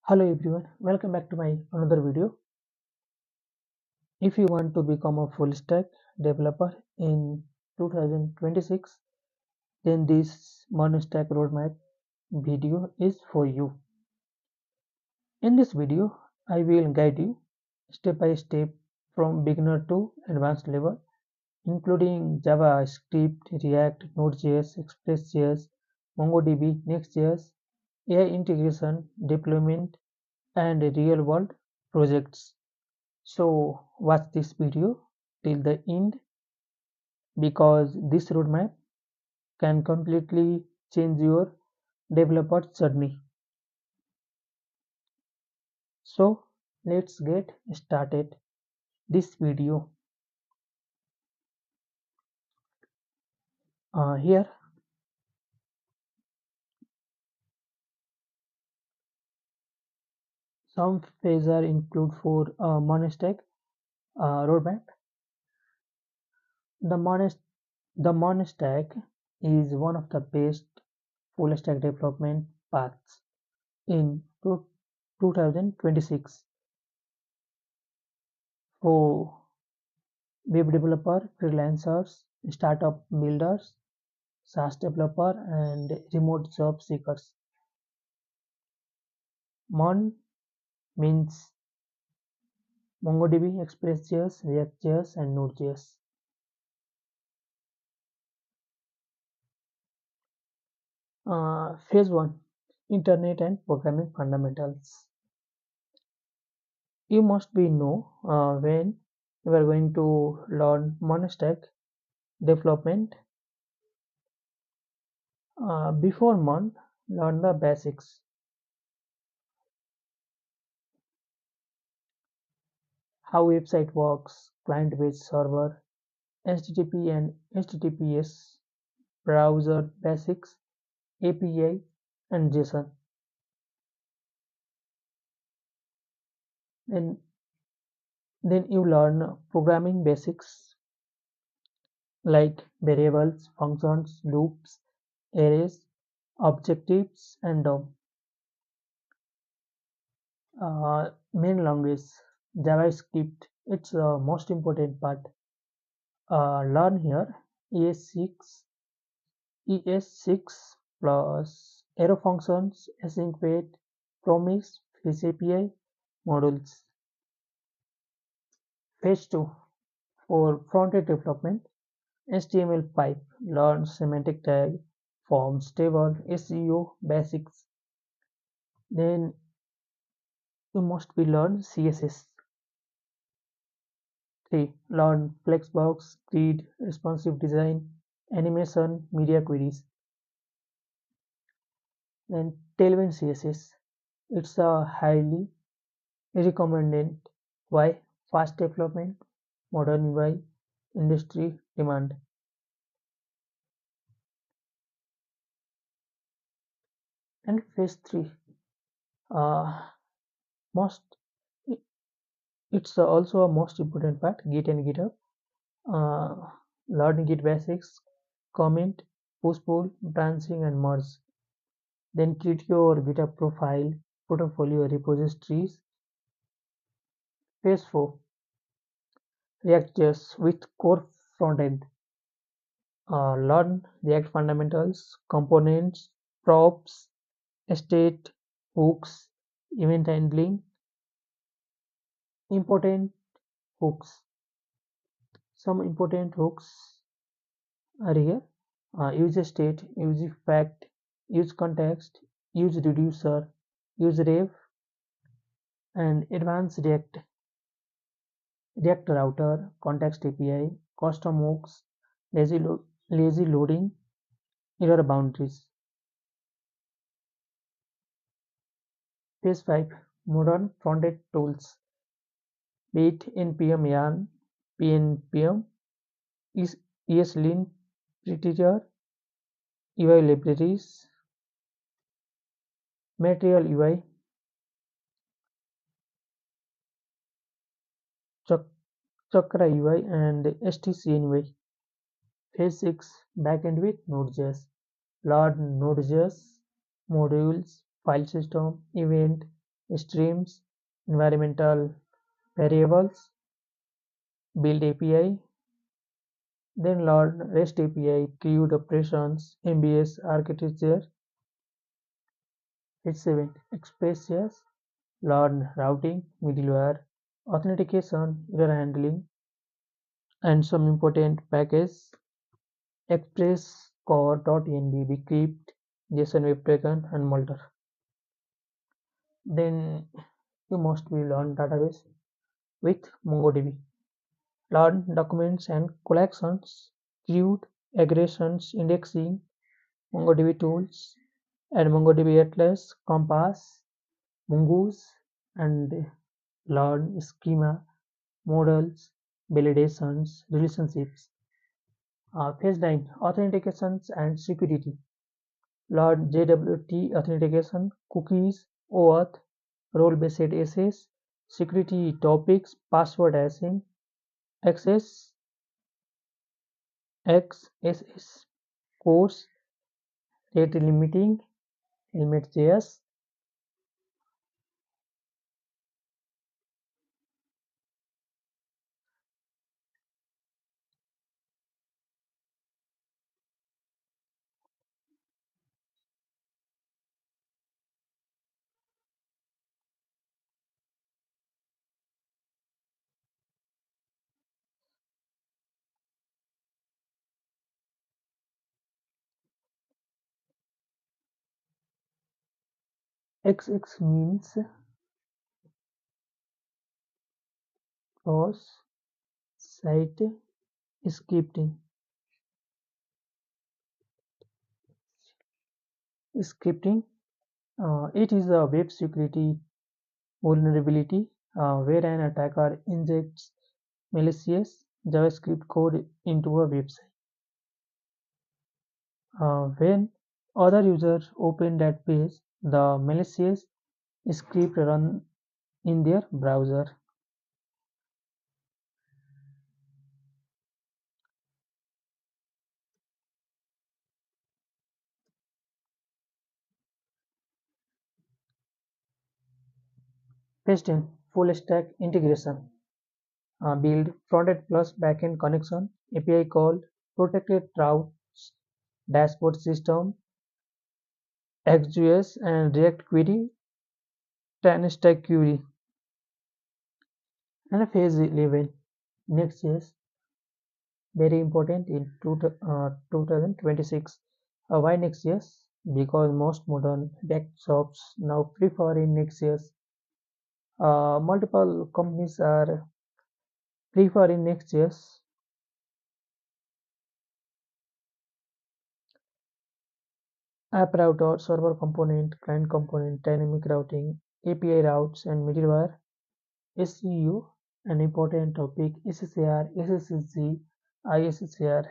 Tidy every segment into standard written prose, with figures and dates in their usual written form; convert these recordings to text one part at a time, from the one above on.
Hello everyone, welcome back to my another video. If you want to become a full stack developer in 2026, then this MERN Stack Roadmap video is for you. In this video, I will guide you step by step from beginner to advanced level, including JavaScript, React, Node.js, Express.js, MongoDB, Next.js, AI integration, deployment, and real-world projects. So watch this video till the end because this roadmap can completely change your developer journey. So let's get started this video. Here some phases include for MERN Stack roadmap. The MERN, the MERN Stack is one of the best full stack development paths in 2026 for web developer, freelancers, startup builders, SaaS developer, and remote job seekers. MERN means MongoDB, Express.js, React.js, and Node.js. Phase 1 Internet and Programming Fundamentals. You must be know when you are going to learn MERN Stack development. Before MERN, learn the basics. How website works, client-based server, HTTP and HTTPS, browser basics, API, and JSON. Then, then you learn programming basics like variables, functions, loops, arrays, objectives, and DOM. Main language JavaScript. It's the most important part. Learn here ES6 ES6 plus arrow functions, async wait, promise, fetch API, modules. Phase 2 for front-end development, HTML5, learn semantic tag, forms, table, SEO basics. Then you must be learn CSS. 3. Learn flexbox, grid, responsive design, animation, media queries. Then Tailwind CSS. It's a highly recommended. Why? Fast development, modern UI, industry demand. And phase 3, uh, most it's also a most important part, Git and GitHub. Uh, Learn Git basics, comment, push pull, branching, and merge. Then create your GitHub profile, portfolio, repositories. Phase 4, React.js with core frontend. Learn React fundamentals, components, props, state, hooks, event handling, important hooks. Some important hooks are here. Use state, use fact, use context, use reducer, use ref, and advanced React router, context API, custom hooks, lazy loading, error boundaries. Phase 5 Modern frontend tools. Bit, npm yarn, pnpm, ESLint, Prettier, UI libraries, Material UI, Chakra UI, and STCN UI. Phase 6 Backend with Node.js. Learn Node.js, modules, file system, event, streams, environmental variables, build API, then learn REST API, queued operations, MBS architecture. It's 7. Express.js, learn routing, middleware, authentication, error handling, and some important packages. Express core.env, bcrypt, JSON WebDragon, and Multer. Then you must be learn database with MongoDB. Learn documents and collections, queued, aggregations, indexing, MongoDB tools, and MongoDB Atlas, Compass, Mongoose, and learn schema, models, validations, relationships. Phase 9, authentications and security. Learn JWT authentication, cookies, OAuth, role-based access, security topics, password hashing, access, XSS, course, rate limiting, helmet.js. XX means cross site scripting. Scripting, it is a web security vulnerability where an attacker injects malicious JavaScript code into a website. When other users open that page, the malicious script run in their browser. Phase 10, full stack integration. Build frontend plus backend connection, API call, protected routes, dashboard system, Next.js and React query, 10 stack query. And phase 11, Next.js, very important in 2026. Why Next.js? Because most modern tech shops now prefer in Next.js. Multiple companies are preferring Next.js. App router, server component, client component, dynamic routing, API routes, and middleware. SEU, an important topic, SSAR, SSSG, ISSAR.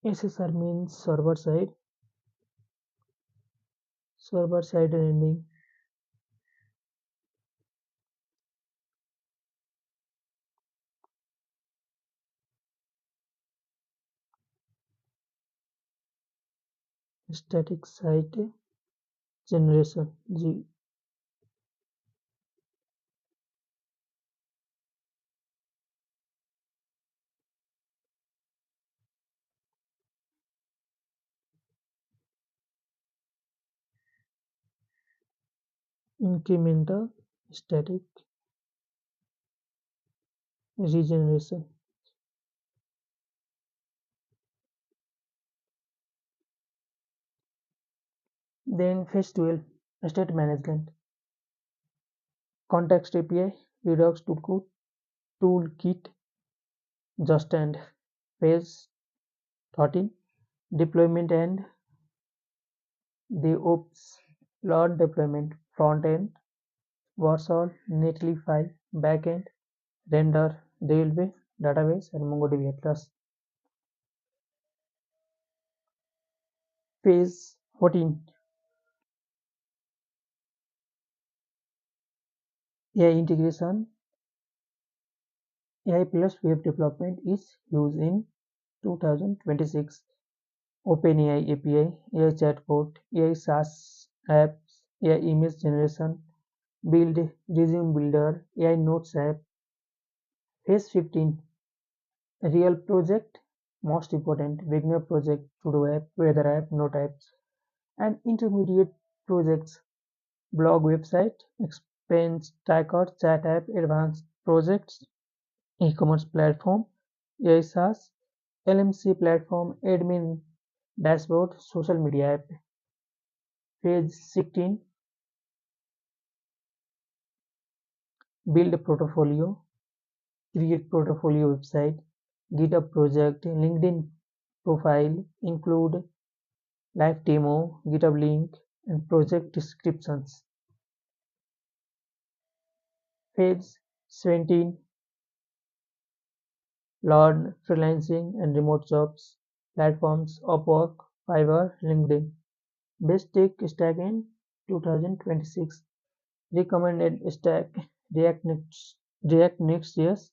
SSR means server side rendering, static site generation, G. Incremental static regeneration. Then phase 12, state management, context API, Redux toolkit, just and phase 13, deployment and DevOps, Lord deployment, front end, Warsaw, Netlify, backend, render, railway, database, and MongoDB Atlas. Phase 14, AI integration, AI plus web development is used in 2026. OpenAI API, AI chatbot, AI SaaS apps, AI image generation, build resume builder, AI notes app. Phase 15, real project, most important, beginner project, to-do app, weather app, note apps, and intermediate projects, blog website, expense tracker, chat app, advanced projects, e-commerce platform, AI SaaS, LMC platform, admin dashboard, social media app. Phase 16, build a portfolio, create portfolio website, GitHub project, LinkedIn profile, include live demo, GitHub link, and project descriptions. Phase 17, learn freelancing and remote jobs, platforms, Upwork, Fiverr, LinkedIn. Best tech stack in 2026. Recommended stack: React Next.js,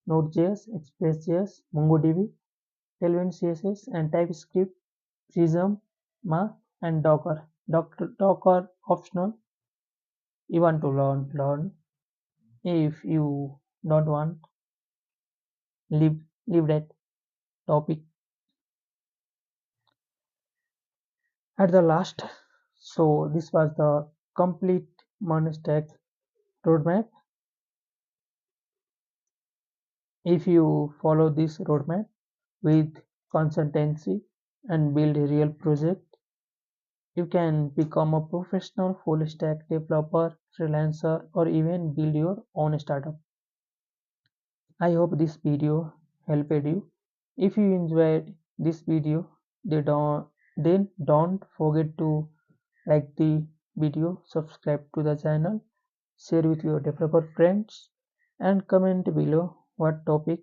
Node.js, Express.js, MongoDB, Tailwind CSS, and TypeScript, Prism, and Docker. Docker optional. You want to learn. If you don't want, leave that topic at the last. So this was the complete MERN Stack roadmap. If you follow this roadmap with consistency and build a real project, you can become a professional full stack developer, freelancer, or even build your own startup. I hope this video helped you. If you enjoyed this video, then don't forget to like the video, subscribe to the channel, share with your developer friends, and comment below what topic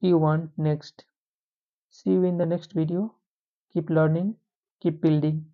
you want next. See you in the next video. Keep learning, keep building.